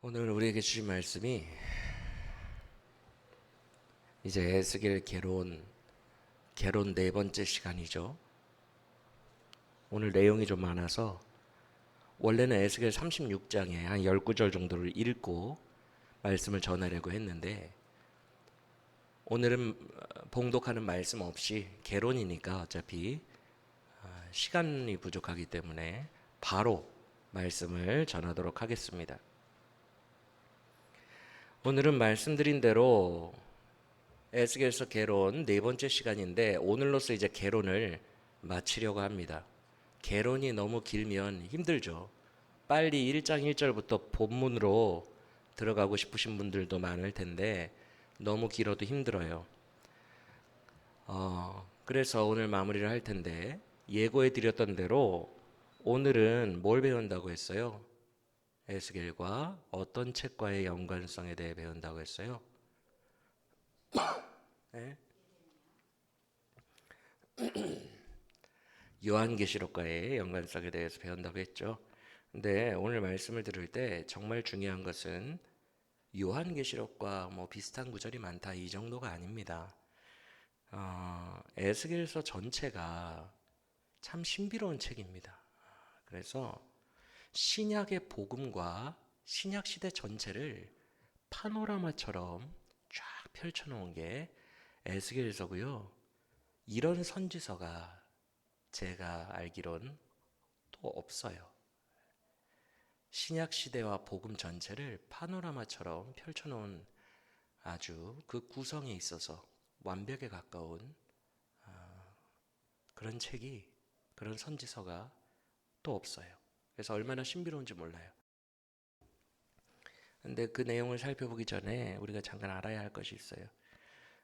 오늘 우리에게 주신 말씀이 이제 에스겔 개론 네 번째 시간이죠. 오늘 내용이 좀 많아서 원래는 에스겔 36장에 한 10구절 정도를 읽고 말씀을 전하려고 했는데 오늘은 봉독하는 말씀 없이 개론이니까 어차피 시간이 부족하기 때문에 바로 말씀을 전하도록 하겠습니다. 오늘은 말씀드린 대로 에스겔서 개론 네 번째 시간인데 오늘로서 이제 개론을 마치려고 합니다. 개론이 너무 길면 힘들죠. 빨리 1장 1절부터 본문으로 들어가고 싶으신 분들도 많을 텐데 너무 길어도 힘들어요. 그래서 오늘 마무리를 할 텐데 예고해 드렸던 대로 오늘은 뭘 배운다고 했어요? 에스겔과 어떤 책과의 연관성에 대해 배운다고 했어요? 네? 요한계시록과의 연관성에 대해서 배운다고 했죠. 근데 오늘 말씀을 들을 때 정말 중요한 것은 요한계시록과 뭐 비슷한 구절이 많다 이 정도가 아닙니다. 에스겔서 전체가 참 신비로운 책입니다. 그래서 신약의 복음과 신약 시대 전체를 파노라마처럼 쫙 펼쳐놓은 게 에스겔서고요. 이런 선지서가 제가 알기론 또 없어요. 신약 시대와 복음 전체를 파노라마처럼 펼쳐놓은 아주 그 구성에 있어서 완벽에 가까운 그런 책이, 그런 선지서가 또 없어요. 그래서 얼마나 신비로운지 몰라요. 근데 그 내용을 살펴보기 전에 우리가 잠깐 알아야 할 것이 있어요.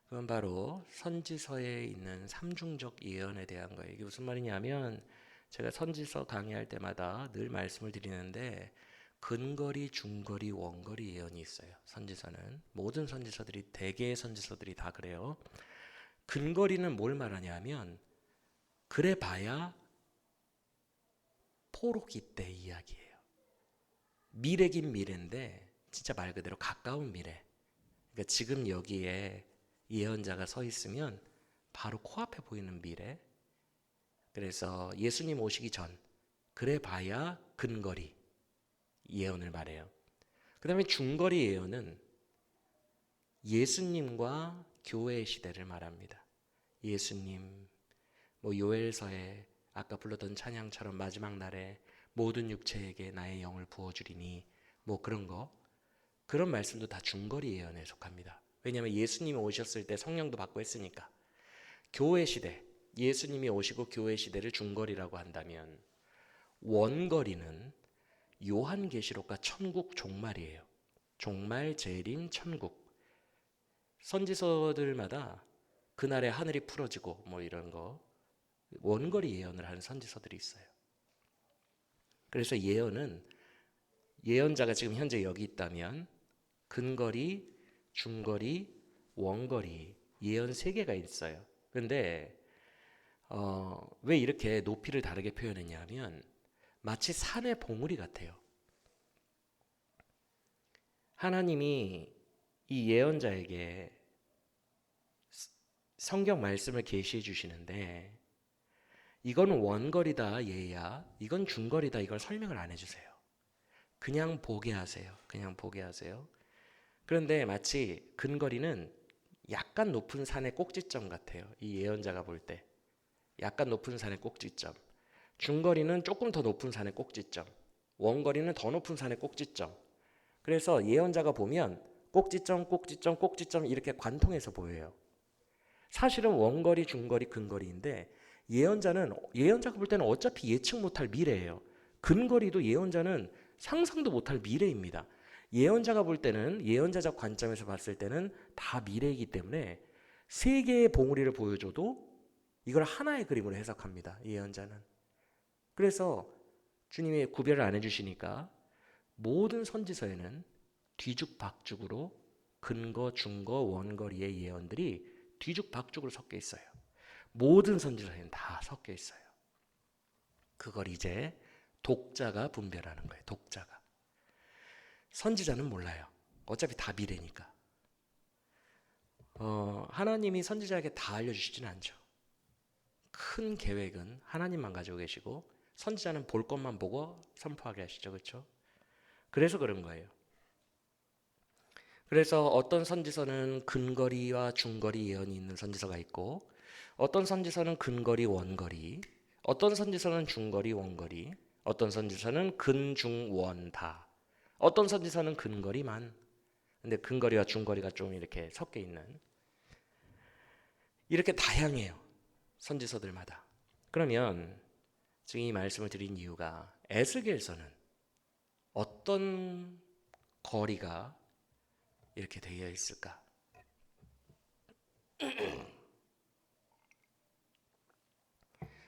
그건 바로 선지서에 있는 삼중적 예언에 대한 거예요. 이게 무슨 말이냐면 제가 선지서 강의할 때마다 늘 말씀을 드리는데 근거리, 중거리, 원거리 예언이 있어요. 선지서는 모든 선지서들이 대개의 선지서들이 다 그래요. 근거리는 뭘 말하냐면 그래 봐야 포로기 때 이야기예요. 미래긴 미래인데 진짜 말 그대로 가까운 미래. 그러니까 지금 여기에 예언자가 서 있으면 바로 코앞에 보이는 미래. 그래서 예수님 오시기 전 그래 봐야 근거리 예언을 말해요. 그 다음에 중거리 예언은 예수님과 교회의 시대를 말합니다. 예수님, 뭐 요엘서에 아까 불렀던 찬양처럼 마지막 날에 모든 육체에게 나의 영을 부어주리니 뭐 그런 거, 그런 말씀도 다 중거리 예언에 속합니다. 왜냐하면 예수님이 오셨을 때 성령도 받고 했으니까. 교회 시대, 예수님이 오시고 교회 시대를 중거리라고 한다면 원거리는 요한계시록과 천국 종말이에요. 종말, 재림, 천국. 선지서들마다 그날에 하늘이 풀어지고 뭐 이런 거 원거리 예언을 하는 선지서들이 있어요. 그래서 예언은 예언자가 지금 현재 여기 있다면 근거리, 중거리, 원거리 예언 3개가 있어요. 그런데 왜 이렇게 높이를 다르게 표현했냐면 마치 산의 봉우리 같아요. 하나님이 이 예언자에게 성경 말씀을 계시해 주시는데 이건 원거리다 얘야, 이건 중거리다 이걸 설명을 안 해주세요. 그냥 보게 하세요. 그냥 보게 하세요. 그런데 마치 근거리는 약간 높은 산의 꼭지점 같아요. 이 예언자가 볼 때 약간 높은 산의 꼭지점. 중거리는 조금 더 높은 산의 꼭지점. 원거리는 더 높은 산의 꼭지점. 그래서 예언자가 보면 꼭지점, 꼭지점, 꼭지점 이렇게 관통해서 보여요. 사실은 원거리, 중거리, 근거리인데 예언자가 볼 때는 어차피 예측 못할 미래예요. 근거리도 예언자는 상상도 못할 미래입니다. 예언자가 볼 때는 예언자적 관점에서 봤을 때는 다 미래이기 때문에 3개의 봉우리를 보여줘도 이걸 하나의 그림으로 해석합니다. 예언자는. 그래서 주님이 구별을 안 해주시니까 모든 선지서에는 뒤죽박죽으로 근거, 중거, 원거리의 예언들이 뒤죽박죽으로 섞여 있어요. 모든 선지서에는 다 섞여 있어요. 그걸 이제 독자가 분별하는 거예요. 독자가. 선지자는 몰라요. 어차피 다 미래니까. 하나님이 선지자에게 다 알려주시진 않죠. 큰 계획은 하나님만 가지고 계시고 선지자는 볼 것만 보고 선포하게 하시죠. 그렇죠? 그래서 그런 거예요. 그래서 어떤 선지서는 근거리와 중거리 예언이 있는 선지서가 있고 어떤 선지서는 근거리, 원거리, 어떤 선지서는 중거리, 원거리, 어떤 선지서는 근, 중, 원 다. 어떤 선지서는 근거리만. 근데 근거리와 중거리가 좀 이렇게 섞여 있는 이렇게 다양해요. 선지서들마다. 그러면 지금 이 말씀을 드린 이유가 에스겔서는 어떤 거리가 이렇게 되어 있을까?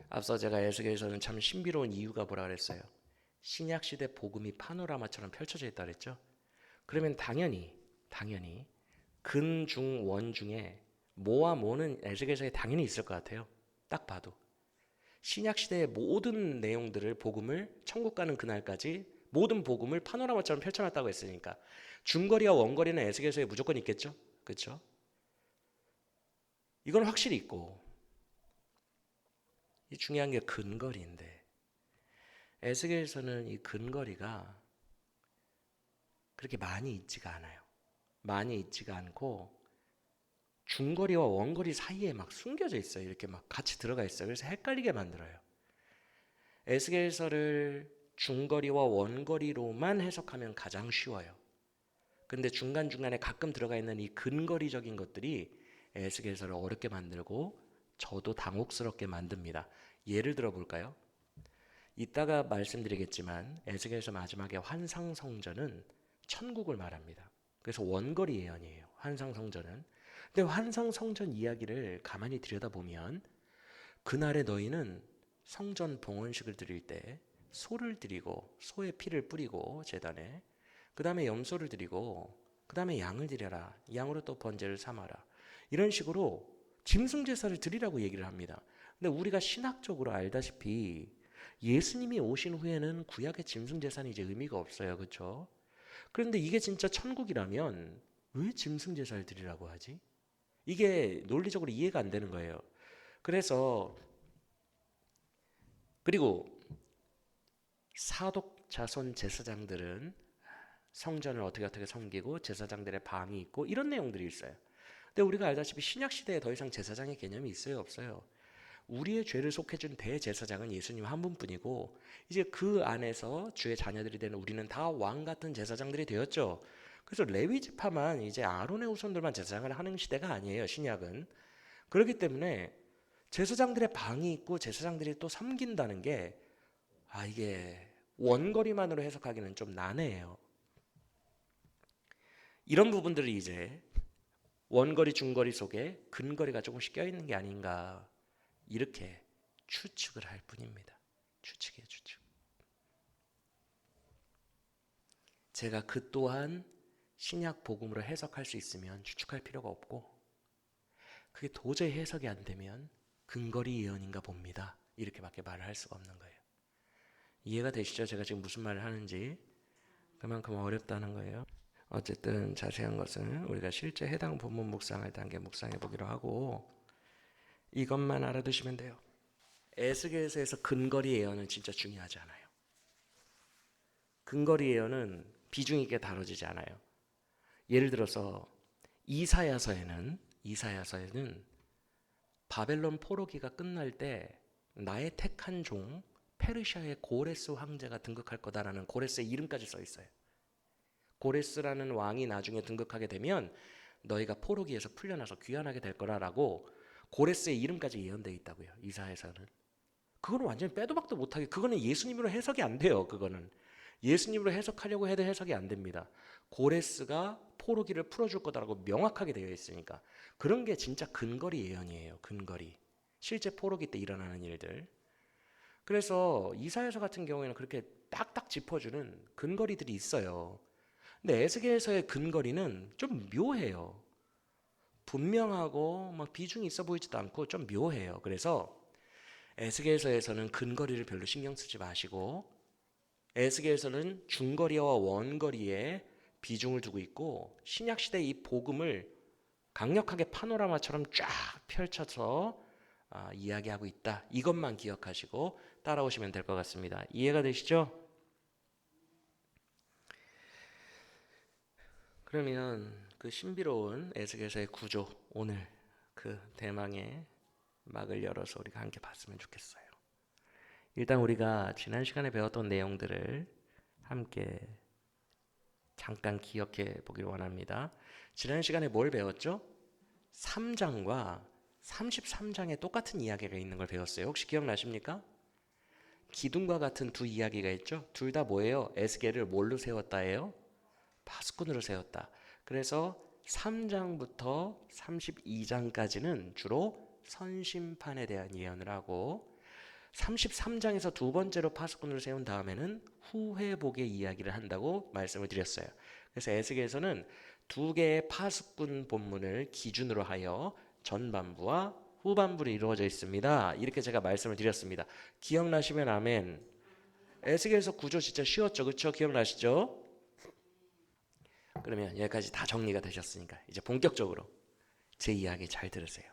앞서 제가 에스겔서는 참 신비로운 이유가 뭐라 그랬어요? 신약 시대 복음이 파노라마처럼 펼쳐져 있다 그랬죠? 그러면 당연히 근, 중, 원 중에 모와 모는 에스겔서에 당연히 있을 것 같아요. 딱 봐도. 신약 시대의 모든 내용들을 복음을 천국 가는 그날까지 모든 복음을 파노라마처럼 펼쳐놨다고 했으니까 중거리와 원거리는 에스겔서에 무조건 있겠죠? 그렇죠? 이건 확실히 있고 이 중요한 게 근거리인데 에스겔서는 이 근거리가 그렇게 많이 있지가 않아요. 많이 있지가 않고 중거리와 원거리 사이에 막 숨겨져 있어요. 이렇게 막 같이 들어가 있어요. 그래서 헷갈리게 만들어요. 에스겔서를 중거리와 원거리로만 해석하면 가장 쉬워요. 근데 중간중간에 가끔 들어가 있는 이 근거리적인 것들이 에스겔서를 어렵게 만들고 저도 당혹스럽게 만듭니다. 예를 들어 볼까요? 이따가 말씀드리겠지만 에스겔서 마지막에 환상성전은 천국을 말합니다. 그래서 원거리 예언이에요. 환상성전은. 근데 환상성전 이야기를 가만히 들여다보면 그날에 너희는 성전 봉헌식을 드릴 때 소를 드리고 소의 피를 뿌리고 제단에 그 다음에 염소를 드리고 그 다음에 양을 드려라. 양으로 또 번제를 삼아라. 이런 식으로 짐승제사를 드리라고 얘기를 합니다. 근데 우리가 신학적으로 알다시피 예수님이 오신 후에는 구약의 짐승제사는 이제 의미가 없어요. 그렇죠? 그런데 이게 진짜 천국이라면 왜 짐승제사를 드리라고 하지? 이게 논리적으로 이해가 안 되는 거예요. 그래서 그리고 사독 자손 제사장들은 성전을 어떻게 섬기고 제사장들의 방이 있고 이런 내용들이 있어요. 근데 우리가 알다시피 신약 시대에 더 이상 제사장의 개념이 있어요, 없어요? 우리의 죄를 속해준 대제사장은 예수님 한 분뿐이고 이제 그 안에서 주의 자녀들이 되는 우리는 다 왕 같은 제사장들이 되었죠. 그래서 레위 지파만 이제 아론의 후손들만 제사장을 하는 시대가 아니에요, 신약은. 그렇기 때문에 제사장들의 방이 있고 제사장들이 또 섬긴다는 게 이게 원거리만으로 해석하기는 좀 난해해요. 이런 부분들이 이제 원거리, 중거리 속에 근거리가 조금씩 껴있는 게 아닌가 이렇게 추측을 할 뿐입니다. 추측이에요, 추측. 제가 그 또한 신약 복음으로 해석할 수 있으면 추측할 필요가 없고 그게 도저히 해석이 안 되면 근거리 예언인가 봅니다. 이렇게밖에 말을 할 수가 없는 거예요. 이해가 되시죠? 제가 지금 무슨 말을 하는지. 그만큼 어렵다는 거예요. 어쨌든 자세한 것은 우리가 실제 해당 본문 묵상할 단계 묵상해 보기로 하고 이것만 알아두시면 돼요. 에스겔서에서 근거리 예언은 진짜 중요하지 않아요. 근거리 예언은 비중 있게 다뤄지지 않아요. 예를 들어서 이사야서에는 바벨론 포로기가 끝날 때 나의 택한 종 페르시아의 고레스 황제가 등극할 거다라는 고레스의 이름까지 써 있어요. 고레스라는 왕이 나중에 등극하게 되면 너희가 포로기에서 풀려나서 귀환하게 될 거라라고 고레스의 이름까지 예언되어 있다고요. 이사야서는. 그거는 완전히 빼도 박도 못하게 그거는 예수님으로 해석이 안 돼요. 그거는 예수님으로 해석하려고 해도 해석이 안 됩니다. 고레스가 포로기를 풀어줄 거다라고 명확하게 되어 있으니까 그런 게 진짜 근거리 예언이에요. 근거리. 실제 포로기 때 일어나는 일들. 그래서 이사야서 같은 경우에는 그렇게 딱딱 짚어주는 근거리들이 있어요. 근데 에스겔서의 근거리는 좀 묘해요. 분명하고 막 비중이 있어 보이지도 않고 좀 묘해요. 그래서 에스겔서에서는 근거리를 별로 신경 쓰지 마시고 에스겔서는 중거리와 원거리에 비중을 두고 있고 신약 시대 이 복음을 강력하게 파노라마처럼 쫙 펼쳐서 이야기하고 있다. 이것만 기억하시고 따라오시면 될 것 같습니다. 이해가 되시죠? 그러면 그 신비로운 에스겔서의 구조, 오늘 그 대망의 막을 열어서 우리가 함께 봤으면 좋겠어요. 일단 우리가 지난 시간에 배웠던 내용들을 함께 잠깐 기억해 보기를 원합니다. 지난 시간에 뭘 배웠죠? 3장과 33장에 똑같은 이야기가 있는 걸 배웠어요. 혹시 기억나십니까? 기둥과 같은 두 이야기가 있죠. 둘 다 뭐예요? 에스겔을 뭘로 세웠다예요? 파수꾼으로 세웠다. 그래서 3장부터 32장까지는 주로 선심판에 대한 예언을 하고 33장에서 두 번째로 파수꾼을 세운 다음에는 후회복의 이야기를 한다고 말씀을 드렸어요. 그래서 에스겔에서는 두 개의 파수꾼 본문을 기준으로 하여 전반부와 후반부로 이루어져 있습니다. 이렇게 제가 말씀을 드렸습니다. 기억나시면 아멘. 에스겔서 구조 진짜 쉬웠죠, 그렇죠? 기억나시죠? 그러면 여기까지 다 정리가 되셨으니까 이제 본격적으로 제 이야기 잘 들으세요.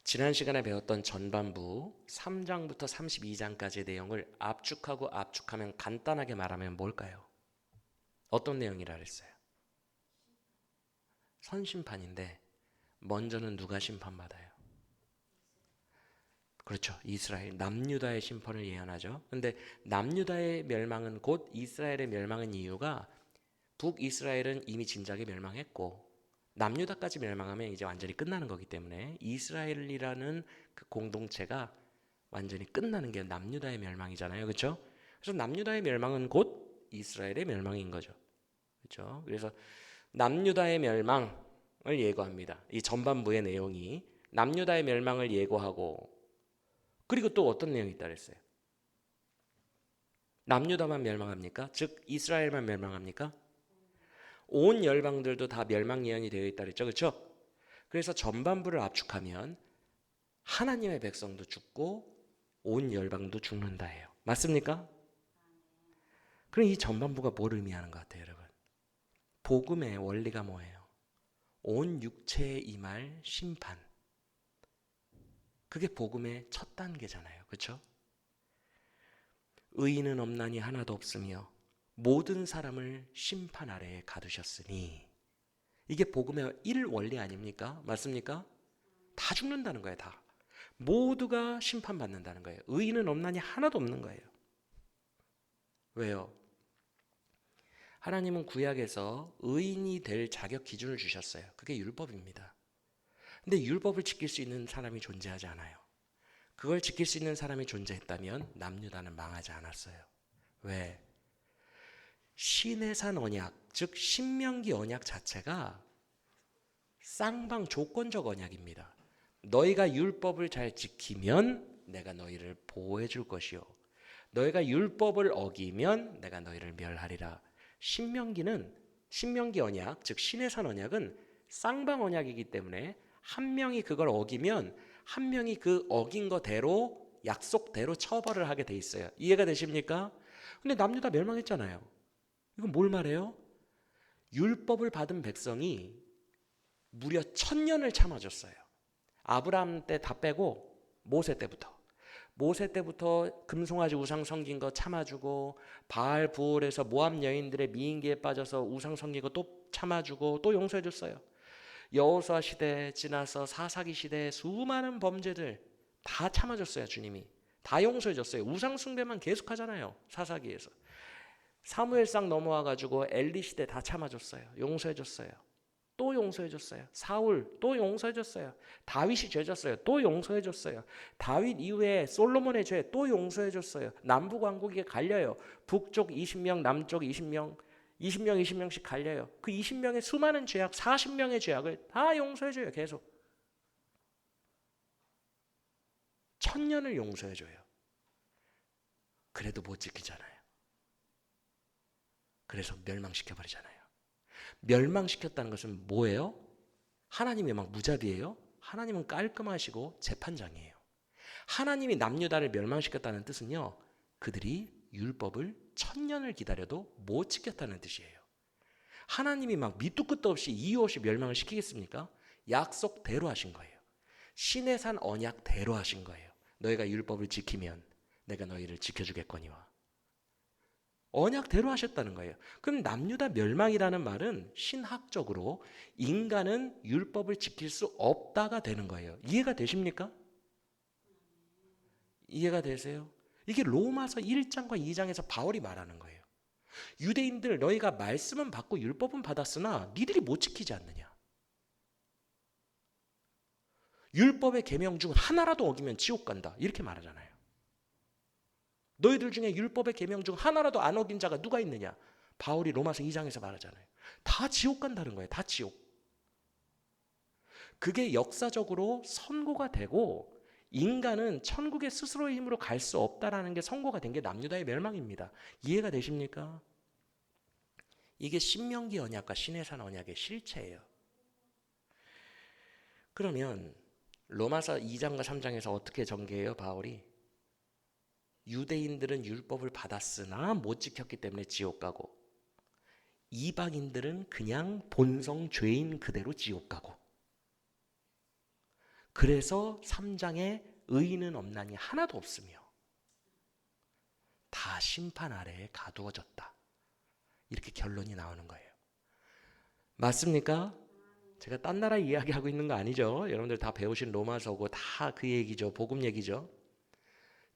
지난 시간에 배웠던 전반부 3장부터 32장까지의 내용을 압축하고 압축하면 간단하게 말하면 뭘까요? 어떤 내용이라 그랬어요? 선심판인데 먼저는 누가 심판받아요? 그렇죠. 이스라엘, 남유다의 심판을 예언하죠. 근데 남유다의 멸망은 곧 이스라엘의 멸망인 이유가 북이스라엘은 이미 진작에 멸망했고 남유다까지 멸망하면 이제 완전히 끝나는 거기 때문에 이스라엘이라는 그 공동체가 완전히 끝나는 게 남유다의 멸망이잖아요. 그렇죠? 그래서 남유다의 멸망은 곧 이스라엘의 멸망인 거죠. 그렇죠? 그래서 남유다의 멸망을 예고합니다. 이 전반부의 내용이 남유다의 멸망을 예고하고 그리고 또 어떤 내용이 있다 그랬어요? 남유다만 멸망합니까? 즉 이스라엘만 멸망합니까? 온 열방들도 다 멸망 예언이 되어 있다 그랬죠. 그렇죠? 그래서 전반부를 압축하면 하나님의 백성도 죽고 온 열방도 죽는다예요. 맞습니까? 그럼 이 전반부가 뭘 의미하는 것 같아요, 여러분? 복음의 원리가 뭐예요? 온 육체에 임할 심판. 그게 복음의 첫 단계잖아요. 그렇죠? 의인은 없나니 하나도 없으며 모든 사람을 심판 아래에 가두셨으니 이게 복음의 1원리 아닙니까? 맞습니까? 다 죽는다는 거예요. 다. 모두가 심판받는다는 거예요. 의인은 없나니 하나도 없는 거예요. 왜요? 하나님은 구약에서 의인이 될 자격 기준을 주셨어요. 그게 율법입니다. 근데 율법을 지킬 수 있는 사람이 존재하지 않아요. 그걸 지킬 수 있는 사람이 존재했다면 남유다는 망하지 않았어요. 왜? 시내산 언약, 즉 신명기 언약 자체가 쌍방 조건적 언약입니다. 너희가 율법을 잘 지키면 내가 너희를 보호해 줄 것이요 너희가 율법을 어기면 내가 너희를 멸하리라. 신명기 언약, 즉 시내산 언약은 쌍방 언약이기 때문에 한 명이 그걸 어기면 한 명이 그 어긴 거대로 약속대로 처벌을 하게 돼 있어요. 이해가 되십니까? 근데 남유다 멸망했잖아요. 이건 뭘 말해요? 율법을 받은 백성이 무려 1000년을 참아줬어요. 아브라함 때 다 빼고 모세 때부터 금송아지 우상 섬긴 거 참아주고 바알 부올에서 모압 여인들의 미인기에 빠져서 우상 섬긴 거 또 참아주고 또 용서해줬어요. 여호수아 시대 지나서 사사기 시대 수많은 범죄들 다 참아줬어요. 주님이 다 용서해줬어요. 우상 숭배만 계속하잖아요. 사사기에서. 사무엘상 넘어와가지고 엘리 시대 다 참아줬어요. 용서해줬어요. 또 용서해줬어요. 사울 또 용서해줬어요. 다윗이 죄졌어요. 또 용서해줬어요. 다윗 이후에 솔로몬의 죄 또 용서해줬어요. 남북왕국이 갈려요. 북쪽 20명, 남쪽 20명씩 갈려요. 그 20명의 수많은 죄악, 40명의 죄악을 다 용서해줘요. 계속 1000년을 용서해줘요. 그래도 못 지키잖아요. 그래서 멸망시켜버리잖아요. 멸망시켰다는 것은 뭐예요? 하나님이 막 무자비예요? 하나님은 깔끔하시고 재판장이에요. 하나님이 남유다를 멸망시켰다는 뜻은요, 그들이 율법을 1000년을 기다려도 못 지켰다는 뜻이에요. 하나님이 막 밑도 끝도 없이 이유 없이 멸망을 시키겠습니까? 약속대로 하신 거예요. 신의 산 언약대로 하신 거예요. 너희가 율법을 지키면 내가 너희를 지켜주겠거니와. 언약대로 하셨다는 거예요. 그럼 남유다 멸망이라는 말은 신학적으로 인간은 율법을 지킬 수 없다가 되는 거예요. 이해가 되십니까? 이해가 되세요? 이게 로마서 1장과 2장에서 바울이 말하는 거예요. 유대인들 너희가 말씀은 받고 율법은 받았으나 니들이 못 지키지 않느냐. 율법의 계명 중 하나라도 어기면 지옥 간다. 이렇게 말하잖아요. 너희들 중에 율법의 계명 중 하나라도 안 어긴 자가 누가 있느냐? 바울이 로마서 2장에서 말하잖아요. 다 지옥 간다는 거예요. 다 지옥. 그게 역사적으로 선고가 되고 인간은 천국의 스스로의 힘으로 갈 수 없다라는 게 선고가 된 게 남유다의 멸망입니다. 이해가 되십니까? 이게 신명기 언약과 신의 산 언약의 실체예요. 그러면 로마서 2장과 3장에서 어떻게 전개해요, 바울이? 유대인들은 율법을 받았으나 못 지켰기 때문에 지옥 가고 이방인들은 그냥 본성 죄인 그대로 지옥 가고 그래서 3장에 의인은 없나니 하나도 없으며 다 심판 아래에 가두어졌다. 이렇게 결론이 나오는 거예요. 맞습니까? 제가 딴 나라 이야기하고 있는 거 아니죠? 여러분들 다 배우신 로마서고 다 그 얘기죠. 복음 얘기죠.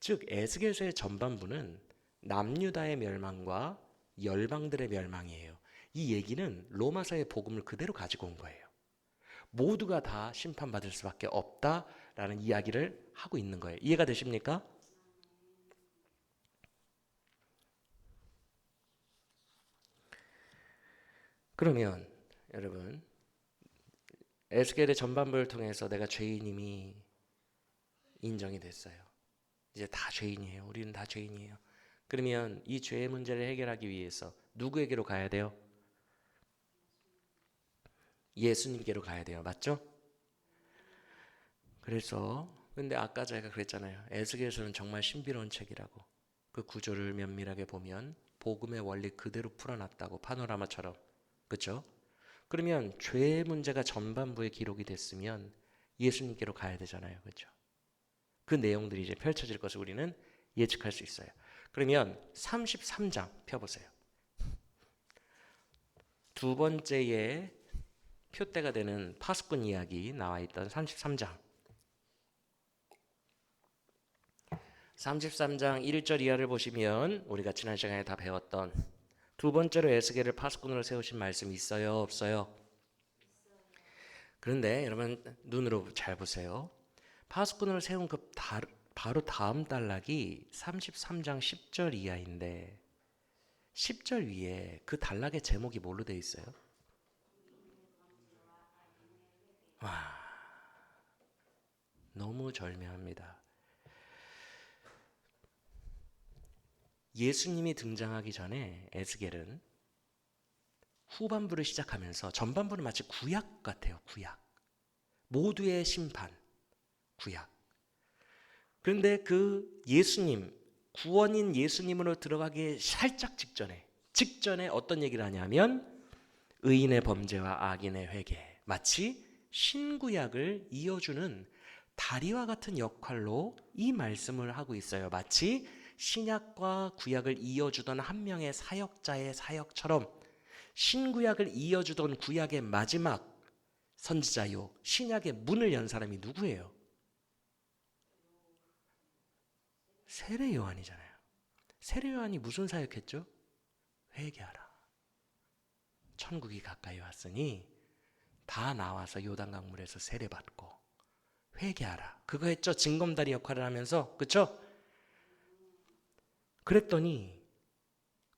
즉 에스겔서의 전반부는 남유다의 멸망과 열방들의 멸망이에요. 이 얘기는 로마서의 복음을 그대로 가지고 온 거예요. 모두가 다 심판받을 수밖에 없다라는 이야기를 하고 있는 거예요. 이해가 되십니까? 그러면 여러분 에스겔의 전반부를 통해서 내가 죄인임이 인정이 됐어요. 이제 다 죄인이에요. 우리는 다 죄인이에요. 그러면 이 죄의 문제를 해결하기 위해서 누구에게로 가야 돼요? 예수님께로 가야 돼요. 맞죠? 그래서 근데 아까 제가 그랬잖아요. 에스겔서는 정말 신비로운 책이라고. 그 구조를 면밀하게 보면 복음의 원리 그대로 풀어놨다고 파노라마처럼. 그렇죠? 그러면 죄의 문제가 전반부에 기록이 됐으면 예수님께로 가야 되잖아요. 그렇죠? 그 내용들이 이제 펼쳐질 것을 우리는 예측할 수 있어요. 그러면 33장 펴보세요. 두 번째의 표대가 되는 파수꾼 이야기 나와 있던 33장. 33장 1절 이하를 보시면 우리가 지난 시간에 다 배웠던 두 번째로 에스겔을 파수꾼으로 세우신 말씀이 있어요? 없어요? 그런데 여러분 눈으로 잘 보세요. 파수꾼으로 세운 그 바로 다음 단락이 33장 10절 이하인데 10절 위에 그 단락의 제목이 뭘로 되어 있어요? 와, 너무 절묘합니다. 예수님이 등장하기 전에 에스겔은 후반부를 시작하면서 전반부는 마치 구약 같아요. 구약. 모두의 심판. 구약. 그런데 그 예수님, 구원인 예수님으로 들어가기 살짝 직전에 어떤 얘기를 하냐면 의인의 범죄와 악인의 회개. 마치 신구약을 이어주는 다리와 같은 역할로 이 말씀을 하고 있어요. 마치 신약과 구약을 이어주던 한 명의 사역자의 사역처럼 신구약을 이어주던 구약의 마지막 선지자요 신약의 문을 연 사람이 누구예요? 세례 요한이잖아요. 세례 요한이 무슨 사역했죠? 회개하라. 천국이 가까이 왔으니 다 나와서 요단강물에서 세례받고 회개하라. 그거 했죠. 징검다리 역할을 하면서. 그렇죠? 그랬더니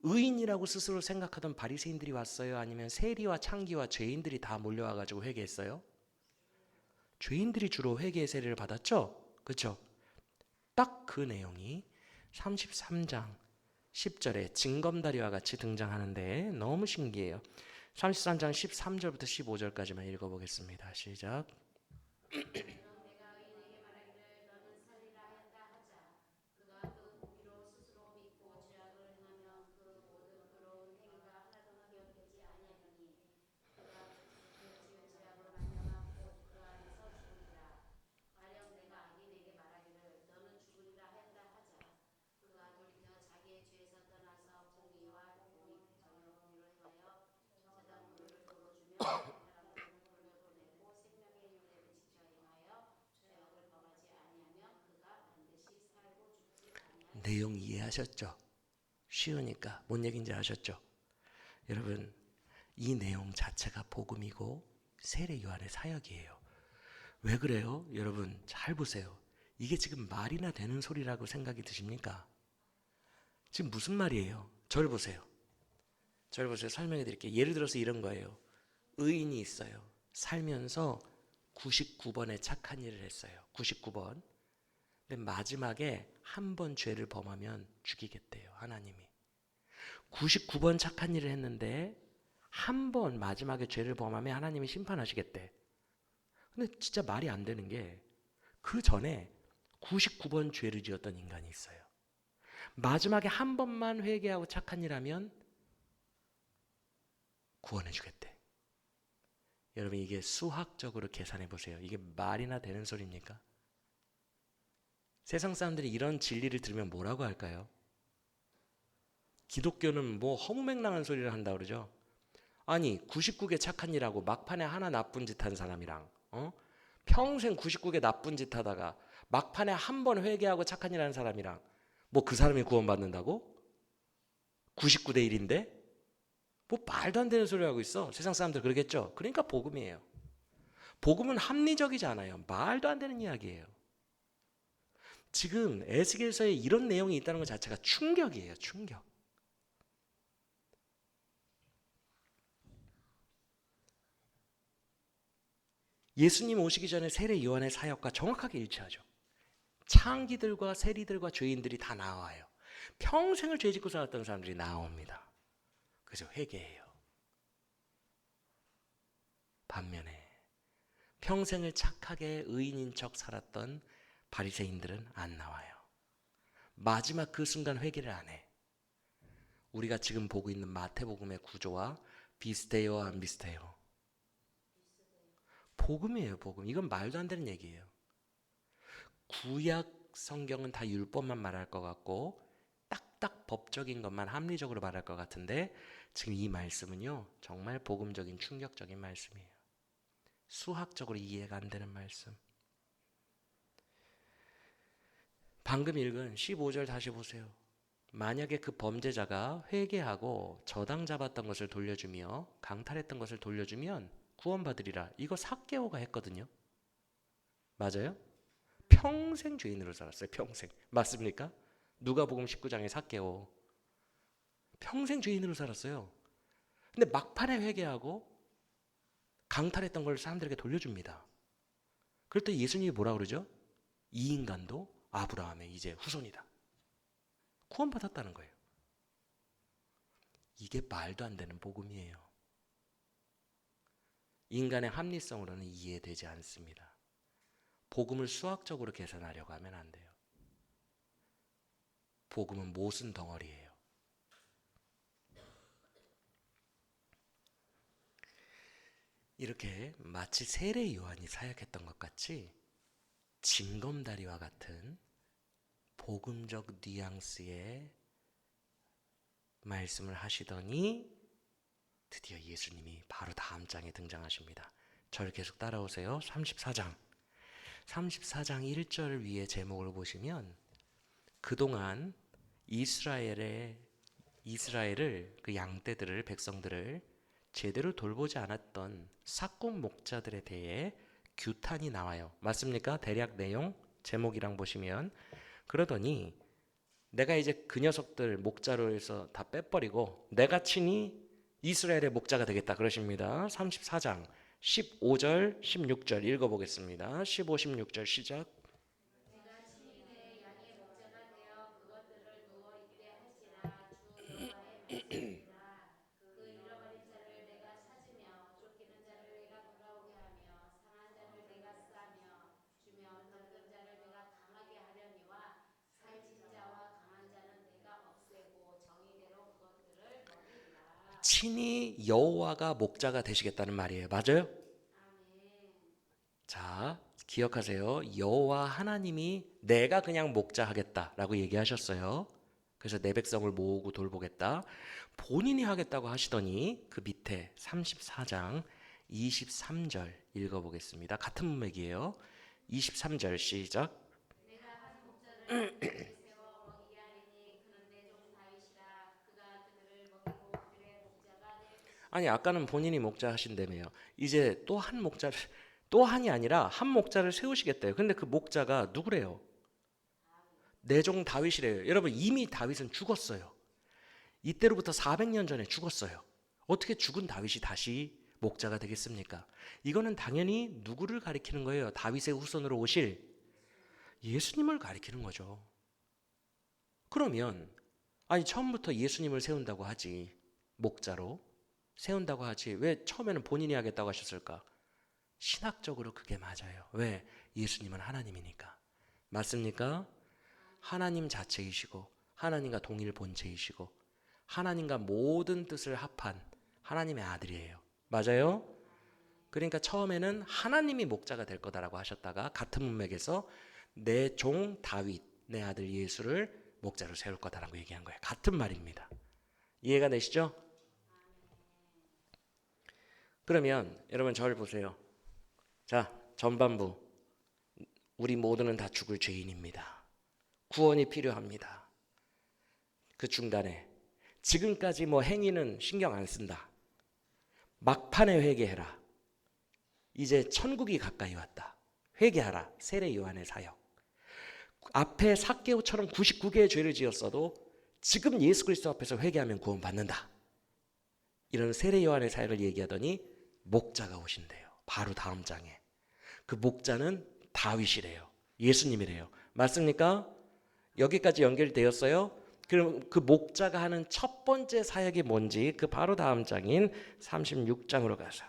의인이라고 스스로 생각하던 바리새인들이 왔어요? 아니면 세리와 창기와 죄인들이 다 몰려와가지고 회개했어요? 죄인들이 주로 회개의 세례를 받았죠? 그렇죠? 딱 그 내용이 33장 10절에 징검다리와 같이 등장하는데 너무 신기해요. 33장 13절부터 15절까지만 읽어보겠습니다. 시작. 내용 이해하셨죠? 쉬우니까 뭔 얘기인지 아셨죠? 여러분, 이 내용 자체가 복음이고 세례 요한의 사역이에요. 왜 그래요? 여러분 잘 보세요. 이게 지금 말이나 되는 소리라고 생각이 드십니까? 지금 무슨 말이에요? 저를 보세요. 저를 보세요. 설명해 드릴게요. 예를 들어서 이런 거예요. 의인이 있어요. 살면서 99번의 착한 일을 했어요. 99번. 근데 마지막에 한 번 죄를 범하면 죽이겠대요. 하나님이. 99번 착한 일을 했는데 한 번 마지막에 죄를 범하면 하나님이 심판하시겠대. 근데 진짜 말이 안 되는 게 그 전에 99번 죄를 지었던 인간이 있어요. 마지막에 한 번만 회개하고 착한 일 하면 구원해 주겠대. 여러분 이게 수학적으로 계산해 보세요. 이게 말이나 되는 소리입니까? 세상 사람들이 이런 진리를 들으면 뭐라고 할까요? 기독교는 뭐 허무맹랑한 소리를 한다 그러죠. 아니 99개 착한 일하고 막판에 하나 나쁜 짓 한 사람이랑 평생 99개 나쁜 짓 하다가 막판에 한 번 회개하고 착한 일 하는 사람이랑 뭐 그 사람이 구원받는다고? 99대 1인데? 뭐 말도 안 되는 소리 하고 있어. 세상 사람들 그러겠죠. 그러니까 복음이에요. 복음은 합리적이지 않아요. 말도 안 되는 이야기예요. 지금 에스겔서에 이런 내용이 있다는 것 자체가 충격이에요. 충격. 예수님 오시기 전에 세례 요한의 사역과 정확하게 일치하죠. 창기들과 세리들과 죄인들이 다 나와요. 평생을 죄 짓고 살았던 사람들이 나옵니다. 그래서 회개해요. 반면에 평생을 착하게 의인인 척 살았던 바리새인들은 안 나와요. 마지막 그 순간 회개를 안 해. 우리가 지금 보고 있는 마태복음의 구조와 비슷해요, 안 비슷해요? 복음이에요, 복음. 이건 말도 안 되는 얘기예요. 구약 성경은 다 율법만 말할 것 같고 딱딱 법적인 것만 합리적으로 말할 것 같은데 지금 이 말씀은요 정말 복음적인 충격적인 말씀이에요. 수학적으로 이해가 안 되는 말씀. 방금 읽은 15절 다시 보세요. 만약에 그 범죄자가 회개하고 저당 잡았던 것을 돌려주며 강탈했던 것을 돌려주면 구원받으리라. 이거 삭개오가 했거든요. 맞아요? 평생 죄인으로 살았어요. 평생. 맞습니까? 누가복음 19장의 삭개오. 평생 죄인으로 살았어요. 근데 막판에 회개하고 강탈했던 걸 사람들에게 돌려줍니다. 그럴 때 예수님이 뭐라 그러죠? 이 인간도 아브라함의 이제 후손이다. 구원받았다는 거예요. 이게 말도 안 되는 복음이에요. 인간의 합리성으로는 이해되지 않습니다. 복음을 수학적으로 계산하려고 하면 안 돼요. 복음은 모순 덩어리예요. 이렇게 마치 세례 요한이 사역했던 것 같이 징검다리와 같은 복음적 뉘앙스의 말씀을 하시더니 드디어 예수님이 바로 다음 장에 등장하십니다. 저를 계속 따라오세요. 34장 1절 위에 제목을 보시면 그동안 이스라엘을 그 양떼들을 백성들을 제대로 돌보지 않았던 삭국 목자들에 대해 규탄이 나와요. 맞습니까? 대략 내용 제목이랑 보시면 그러더니 내가 이제 그 녀석들 목자로 해서 다 빼버리고 내가 친히 이스라엘의 목자가 되겠다 그러십니다. 34장 15절 16절 읽어보겠습니다. 15, 16절 시작. 내가 친히 내 양의 목자가 되어 그것들을 누워 있게 할지라 주 여호와의 말씀이니라. 그 잃어버린 자를 내가 찾으며 쫓기는 자를 내가 돌아오게 하며 상한 자를 내가 싸며 주며 늙은 자를 내가 강하게 하려니와 살찐 자와 강한 자는 내가 없애고 정의대로 그것들을 먹이리라. 친히 여호와가 목자가 되시겠다는 말이에요. 맞아요? 아멘. 자, 기억하세요. 여호와 하나님이 내가 그냥 목자 하겠다라고 얘기하셨어요. 그래서 내 백성을 모으고 돌보겠다. 본인이 하겠다고 하시더니 그 밑에 34장 23절 읽어보겠습니다. 같은 문맥이에요. 23절 시작. 내가 한 목자를 그들에게 세워 먹이게 하리니 아니 아까는 본인이 목자 하신다며요. 이제 또 한 목자를 또 한이 아니라 한 목자를 세우시겠대요. 근데 그 목자가 누구래요? 내 종 다윗이래요. 여러분 이미 다윗은 죽었어요. 이때로부터 400년 전에 죽었어요. 어떻게 죽은 다윗이 다시 목자가 되겠습니까? 이거는 당연히 누구를 가리키는 거예요? 다윗의 후손으로 오실 예수님을 가리키는 거죠. 그러면 아니 처음부터 예수님을 세운다고 하지, 목자로 세운다고 하지 왜 처음에는 본인이 하겠다고 하셨을까? 신학적으로 그게 맞아요. 왜? 예수님은 하나님이니까. 맞습니까? 하나님 자체이시고 하나님과 동일 본체이시고 하나님과 모든 뜻을 합한 하나님의 아들이에요. 맞아요? 그러니까 처음에는 하나님이 목자가 될 거다라고 하셨다가 같은 문맥에서 내 종 다윗, 내 아들 예수를 목자로 세울 거다라고 얘기한 거예요. 같은 말입니다. 이해가 되시죠? 그러면 여러분 저를 보세요. 자, 전반부. 우리 모두는 다 죽을 죄인입니다. 구원이 필요합니다. 그 중간에 지금까지 뭐 행위는 신경 안 쓴다. 막판에 회개해라. 이제 천국이 가까이 왔다. 회개하라. 세례 요한의 사역. 앞에 삭개오처럼 99개의 죄를 지었어도 지금 예수 그리스도 앞에서 회개하면 구원받는다. 이런 세례 요한의 사역을 얘기하더니 목자가 오신대요. 바로 다음 장에. 그 목자는 다윗이래요. 예수님이래요. 맞습니까? 여기까지 연결되었어요? 그럼 그 목자가 하는 첫 번째 사역이 뭔지 그 바로 다음 장인 36장으로 가서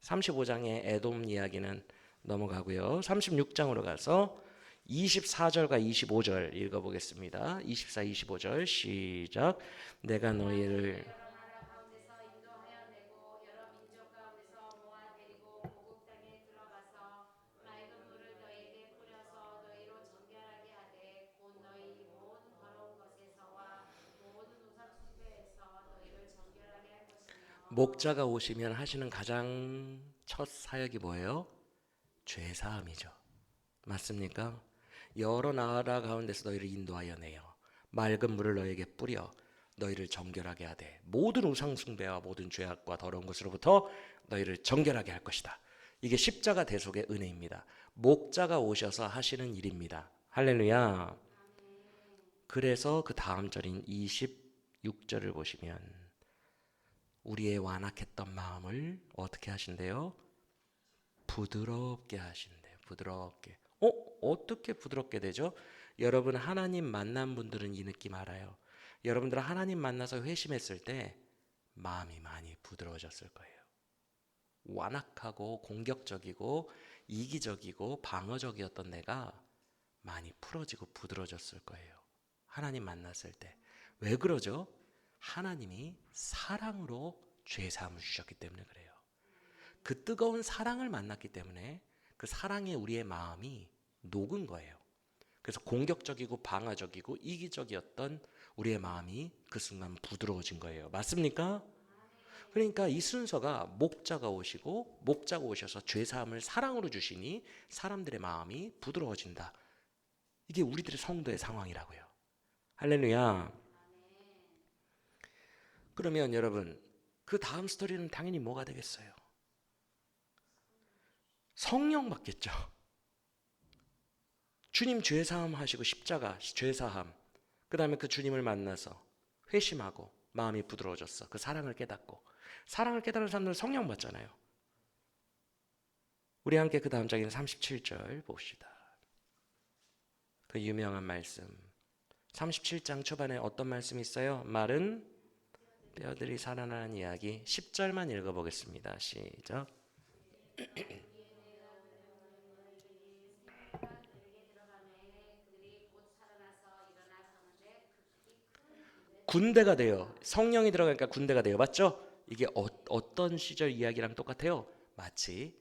35장의 에돔 이야기는 넘어가고요. 36장으로 가서 24절과 25절 읽어보겠습니다. 24, 25절 시작. 내가 너희를 여러 나라 가운데서 인도하여 내고 여러 민족 가운데서 모아 데리고 고국 땅에 들어가서 맑은 물을 너희에게 뿌려서 너희로 정결하게 하되 곧 너희 모든 더러운 것에서와 모든 우상 숭배에서 너희를 정결하게 할 것이며. 목자가 오시면 하시는 가장 첫 사역이 뭐예요? 죄사함이죠. 맞습니까? 여러 나라 가운데서 너희를 인도하여 내어 맑은 물을 너희에게 뿌려 너희를 정결하게 하되 모든 우상 숭배와 모든 죄악과 더러운 것으로부터 너희를 정결하게 할 것이다. 이게 십자가 대속의 은혜입니다. 목자가 오셔서 하시는 일입니다. 할렐루야. 그래서 그 다음 절인 26절을 보시면 우리의 완악했던 마음을 어떻게 하신대요? 부드럽게 하신대요. 부드럽게. 어떻게 부드럽게 되죠? 여러분 하나님 만난 분들은 이 느낌 알아요. 여러분들 하나님 만나서 회심했을 때 마음이 많이 부드러워졌을 거예요. 완악하고 공격적이고 이기적이고 방어적이었던 내가 많이 풀어지고 부드러워졌을 거예요. 하나님 만났을 때. 왜 그러죠? 하나님이 사랑으로 죄사함을 주셨기 때문에 그래요. 그 뜨거운 사랑을 만났기 때문에 그 사랑에 우리의 마음이 녹은 거예요. 그래서 공격적이고 방어적이고 이기적이었던 우리의 마음이 그 순간 부드러워진 거예요. 맞습니까? 그러니까 이 순서가 목자가 오시고 목자가 오셔서 죄사함을 사랑으로 주시니 사람들의 마음이 부드러워진다. 이게 우리들의 성도의 상황이라고요. 할렐루야. 그러면 여러분 그 다음 스토리는 당연히 뭐가 되겠어요? 성령 받겠죠. 주님 죄사함 하시고 십자가 죄사함. 그 다음에 그 주님을 만나서 회심하고 마음이 부드러워졌어. 그 사랑을 깨닫고. 사랑을 깨달은 사람들은 성령 받잖아요. 우리 함께 그 다음 장인 37절 봅시다. 그 유명한 말씀. 37장 초반에 어떤 말씀이 있어요? 마른 뼈들이 살아나는 이야기. 10절만 읽어보겠습니다. 시작. 군대가 돼요. 성령이 들어가니까 군대가 돼요. 맞죠? 이게 어떤 시절 이야기랑 똑같아요? 마치